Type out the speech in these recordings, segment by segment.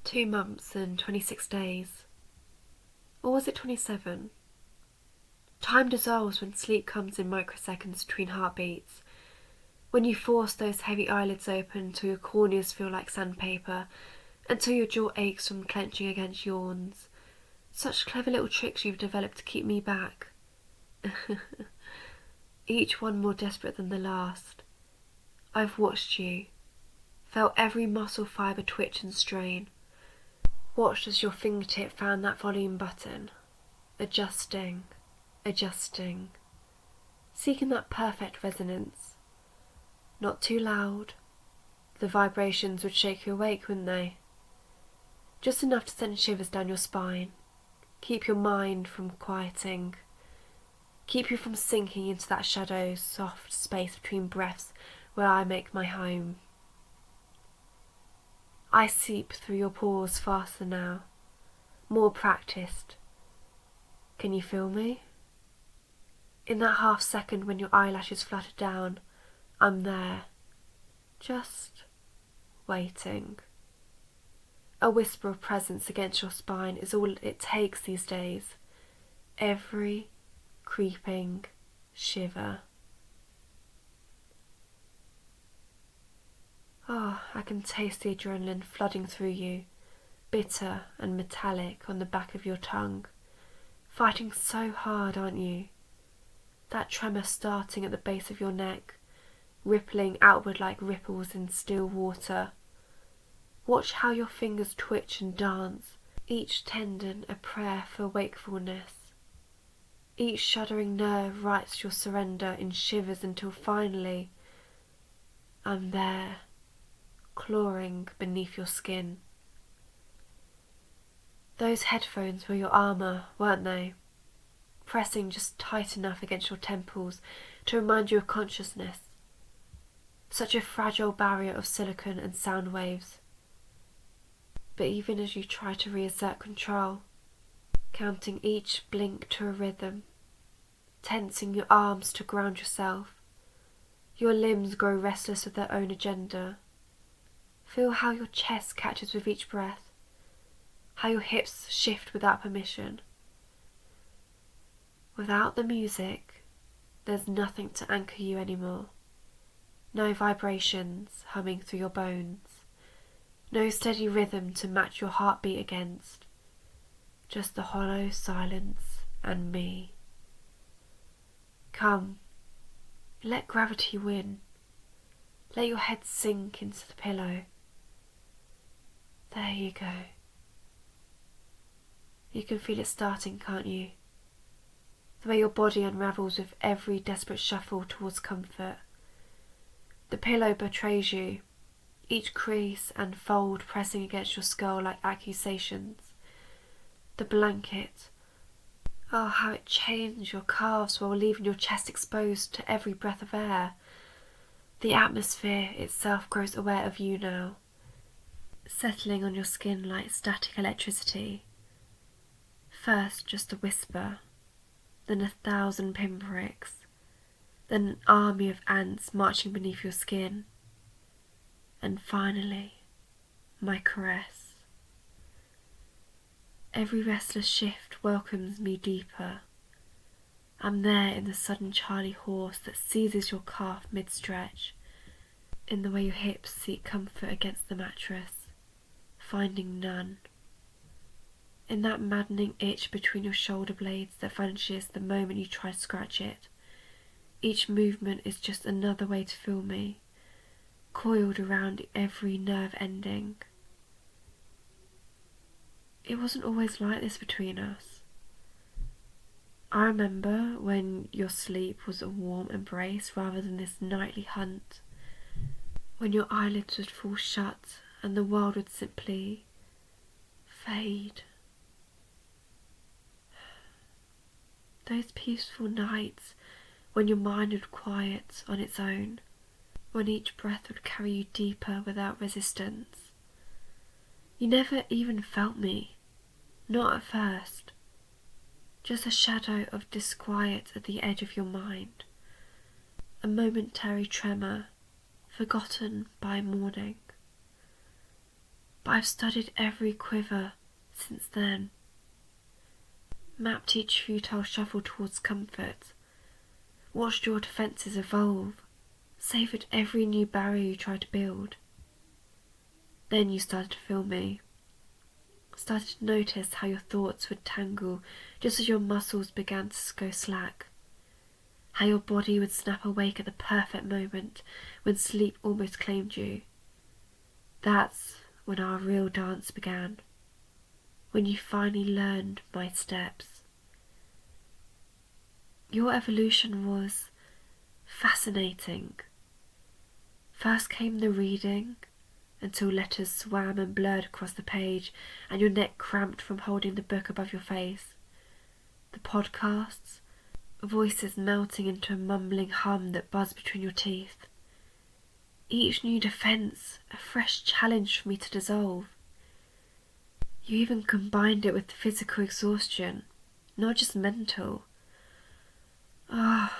2 months and 26 days. Or was it 27? Time dissolves when sleep comes in microseconds between heartbeats. When you force those heavy eyelids open till your corneas feel like sandpaper, until your jaw aches from clenching against yawns. Such clever little tricks you've developed to keep me back. Each one more desperate than the last. I've watched you, felt every muscle fibre twitch and strain. Watched as your fingertip found that volume button, adjusting, seeking that perfect resonance. Not too loud. The vibrations would shake you awake, wouldn't they? Just enough to send shivers down your spine, keep your mind from quieting, keep you from sinking into that shadow, soft space between breaths where I make my home. I seep through your pores faster now, more practiced. Can you feel me? In that half second when your eyelashes flutter down, I'm there, just waiting. A whisper of presence against your spine is all it takes these days. Every creeping shiver. I can taste the adrenaline flooding through you, bitter and metallic on the back of your tongue. Fighting so hard, aren't you? That tremor starting at the base of your neck, rippling outward like ripples in still water. Watch how your fingers twitch and dance, each tendon a prayer for wakefulness. Each shuddering nerve writes your surrender in shivers until finally, I'm there, clawing beneath your skin. Those headphones were your armour, weren't they? Pressing just tight enough against your temples to remind you of consciousness. Such a fragile barrier of silicon and sound waves. But even as you try to reassert control, counting each blink to a rhythm, tensing your arms to ground yourself, your limbs grow restless with their own agenda. Feel how your chest catches with each breath, how your hips shift without permission. Without the music, there's nothing to anchor you anymore. No vibrations humming through your bones. No steady rhythm to match your heartbeat against. Just the hollow silence and me. Come, let gravity win. Let your head sink into the pillow. There you go. You can feel it starting, can't you? The way your body unravels with every desperate shuffle towards comfort. The pillow betrays you, each crease and fold pressing against your skull like accusations. The blanket, how it chains your calves while leaving your chest exposed to every breath of air. The atmosphere itself grows aware of you now, settling on your skin like static electricity. First just a whisper, then 1,000 pinpricks, then an army of ants marching beneath your skin, and finally, my caress. Every restless shift welcomes me deeper. I'm there in the sudden Charlie horse that seizes your calf mid-stretch, in the way your hips seek comfort against the mattress, finding none. In that maddening itch between your shoulder blades that vanishes the moment you try to scratch it. Each movement is just another way to feel me, coiled around every nerve ending. It wasn't always like this between us. I remember when your sleep was a warm embrace rather than this nightly hunt, when your eyelids would fall shut and the world would simply fade. Those peaceful nights when your mind would quiet on its own, when each breath would carry you deeper without resistance. You never even felt me, not at first. Just a shadow of disquiet at the edge of your mind, a momentary tremor, forgotten by morning. But I've studied every quiver since then, mapped each futile shuffle towards comfort, watched your defences evolve, savoured every new barrier you tried to build. Then you started to feel me, started to notice how your thoughts would tangle just as your muscles began to go slack, how your body would snap awake at the perfect moment when sleep almost claimed you. That's when our real dance began, when you finally learned my steps. Your evolution was fascinating. First came the reading, until letters swam and blurred across the page and your neck cramped from holding the book above your face. The podcasts, voices melting into a mumbling hum that buzzed between your teeth. Each new defence, a fresh challenge for me to dissolve. You even combined it with physical exhaustion, not just mental. Ah,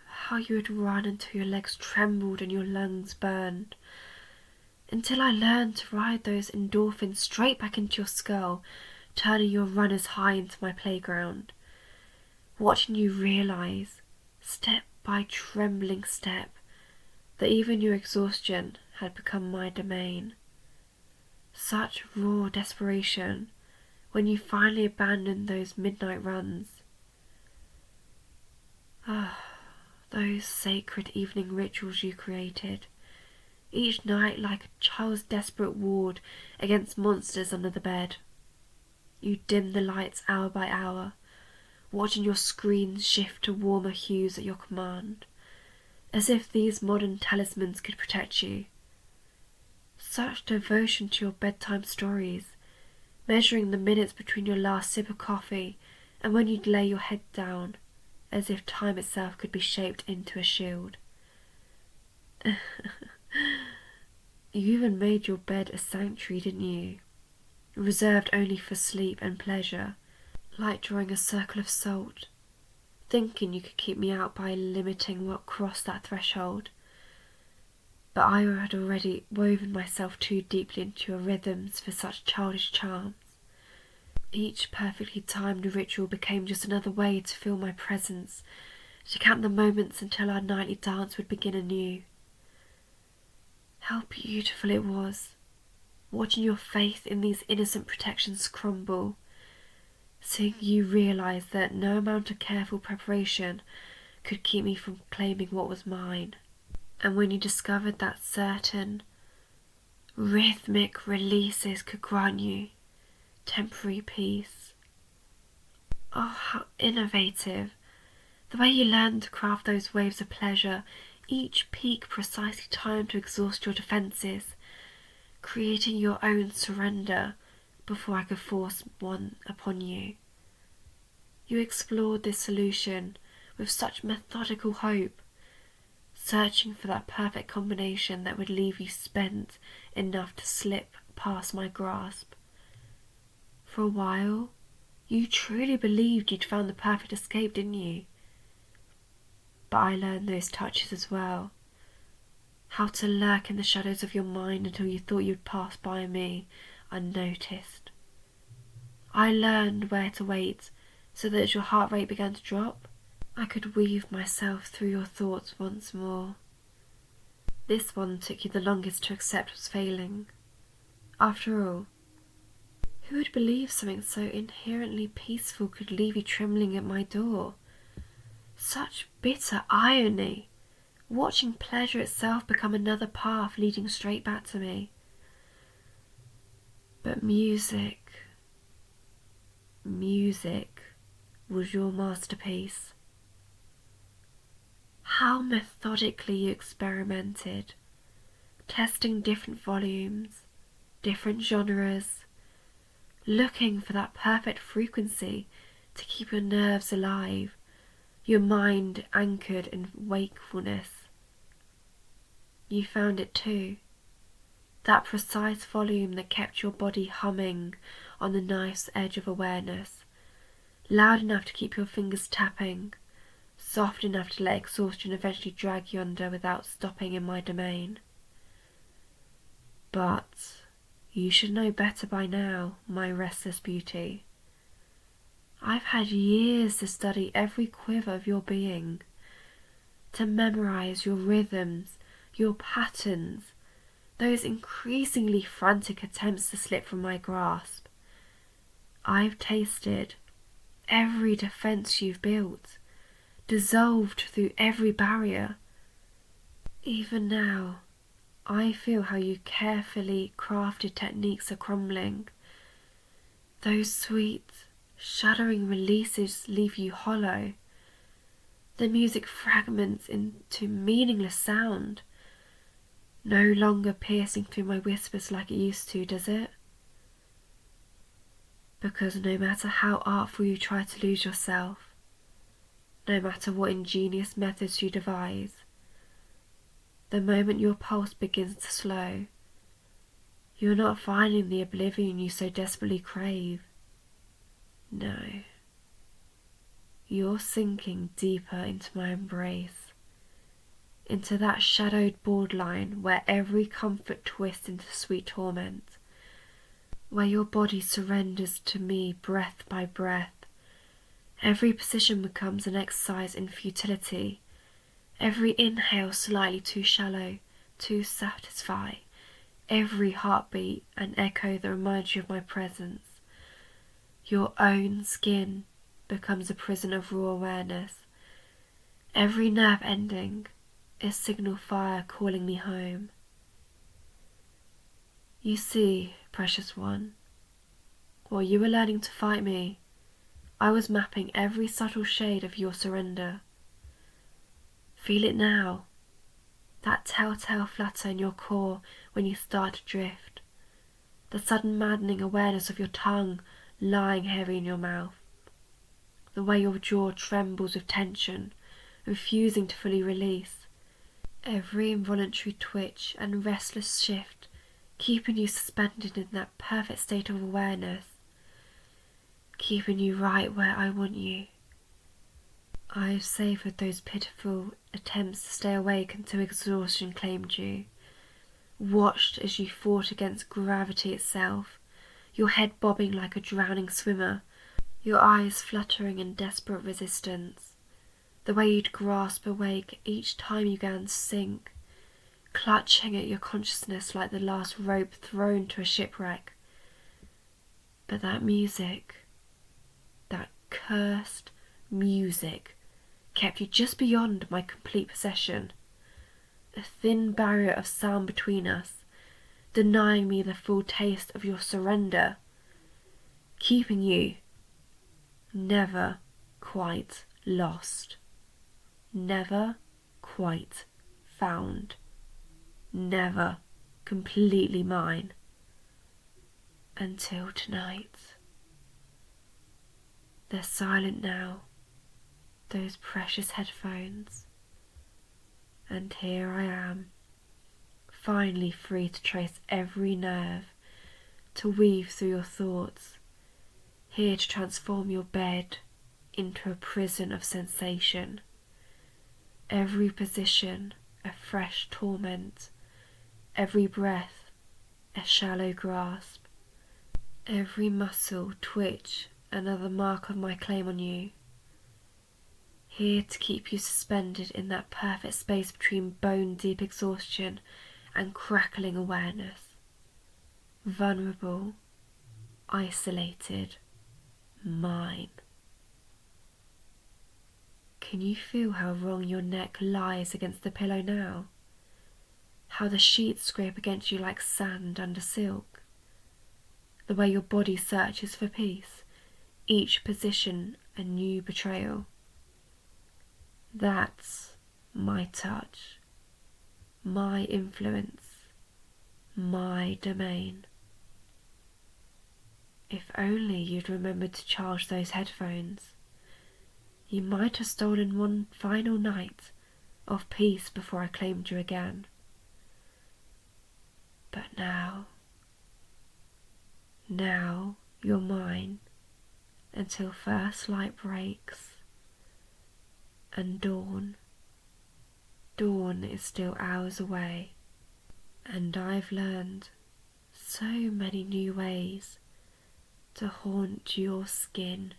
how you would run until your legs trembled and your lungs burned. Until I learned to ride those endorphins straight back into your skull, turning your runners high into my playground. Watching you realise, step by trembling step, that even your exhaustion had become my domain. Such raw desperation when you finally abandoned those midnight runs. Ah, those sacred evening rituals you created, each night like a child's desperate ward against monsters under the bed. You dimmed the lights hour by hour, watching your screens shift to warmer hues at your command, as if these modern talismans could protect you. Such devotion to your bedtime stories, measuring the minutes between your last sip of coffee and when you'd lay your head down, as if time itself could be shaped into a shield. You even made your bed a sanctuary, didn't you? Reserved only for sleep and pleasure, like drawing a circle of salt, thinking you could keep me out by limiting what crossed that threshold. But I had already woven myself too deeply into your rhythms for such childish charms. Each perfectly timed ritual became just another way to feel my presence, to count the moments until our nightly dance would begin anew. How beautiful it was, watching your faith in these innocent protections crumble, seeing you realise that no amount of careful preparation could keep me from claiming what was mine. And when you discovered that certain rhythmic releases could grant you temporary peace. Oh, how innovative! The way you learned to craft those waves of pleasure, each peak precisely timed to exhaust your defences, creating your own surrender before I could force one upon you. You explored this solution with such methodical hope, searching for that perfect combination that would leave you spent enough to slip past my grasp. For a while, you truly believed you'd found the perfect escape, didn't you? But I learned those touches as well. How to lurk in the shadows of your mind until you thought you'd pass by me unnoticed. I learned where to wait so that as your heart rate began to drop, I could weave myself through your thoughts once more. This one took you the longest to accept was failing. After all, who would believe something so inherently peaceful could leave you trembling at my door? Such bitter irony, watching pleasure itself become another path leading straight back to me. But music was your masterpiece. How methodically you experimented, testing different volumes, different genres, looking for that perfect frequency to keep your nerves alive, your mind anchored in wakefulness. You found it too, that precise volume that kept your body humming on the knife's edge of awareness, loud enough to keep your fingers tapping, soft enough to let exhaustion eventually drag you under without stopping in my domain. But You should know better by now, my restless beauty. I've had years to study every quiver of your being, to memorize your rhythms, your patterns, those increasingly frantic attempts to slip from my grasp. I've tasted every defense you've built, dissolved through every barrier. Even now, I feel how you carefully crafted techniques are crumbling. Those sweet, shuddering releases leave you hollow. The music fragments into meaningless sound, no longer piercing through my whispers like it used to, does it? Because no matter how artful you try to lose yourself, no matter what ingenious methods you devise, the moment your pulse begins to slow, you're not finding the oblivion you so desperately crave. No. You're sinking deeper into my embrace, into that shadowed borderline where every comfort twists into sweet torment, where your body surrenders to me breath by breath. Every position becomes an exercise in futility, every inhale slightly too shallow, to satisfy, every heartbeat an echo that reminds you of my presence. Your own skin becomes a prison of raw awareness. Every nerve ending is signal fire calling me home. You see, precious one, while you were learning to fight me, I was mapping every subtle shade of your surrender. Feel it now, that telltale flutter in your core when you start to drift, the sudden maddening awareness of your tongue lying heavy in your mouth, the way your jaw trembles with tension, refusing to fully release, every involuntary twitch and restless shift keeping you suspended in that perfect state of awareness, keeping you right where I want you. I've savoured those pitiful attempts to stay awake until exhaustion claimed you, watched as you fought against gravity itself, your head bobbing like a drowning swimmer, your eyes fluttering in desperate resistance, the way you'd grasp awake each time you began to sink, clutching at your consciousness like the last rope thrown to a shipwreck. But that music, that cursed music, kept you just beyond my complete possession, a thin barrier of sound between us, denying me the full taste of your surrender, keeping you never quite lost, never quite found, never completely mine, until tonight. They're silent now, those precious headphones, and here I am, finally free to trace every nerve, to weave through your thoughts, here to transform your bed into a prison of sensation, every position a fresh torment, every breath a shallow grasp, every muscle twitch another mark of my claim on you, here to keep you suspended in that perfect space between bone-deep exhaustion and crackling awareness, vulnerable, isolated, mine. Can you feel how wrong your neck lies against the pillow now? How the sheets scrape against you like sand under silk? The way your body searches for peace, each position a new betrayal. That's my touch, my influence, my domain. If only you'd remembered to charge those headphones, you might have stolen one final night of peace before I claimed you again. But now you're mine until first light breaks and dawn is still hours away, and I've learned so many new ways to haunt your skin.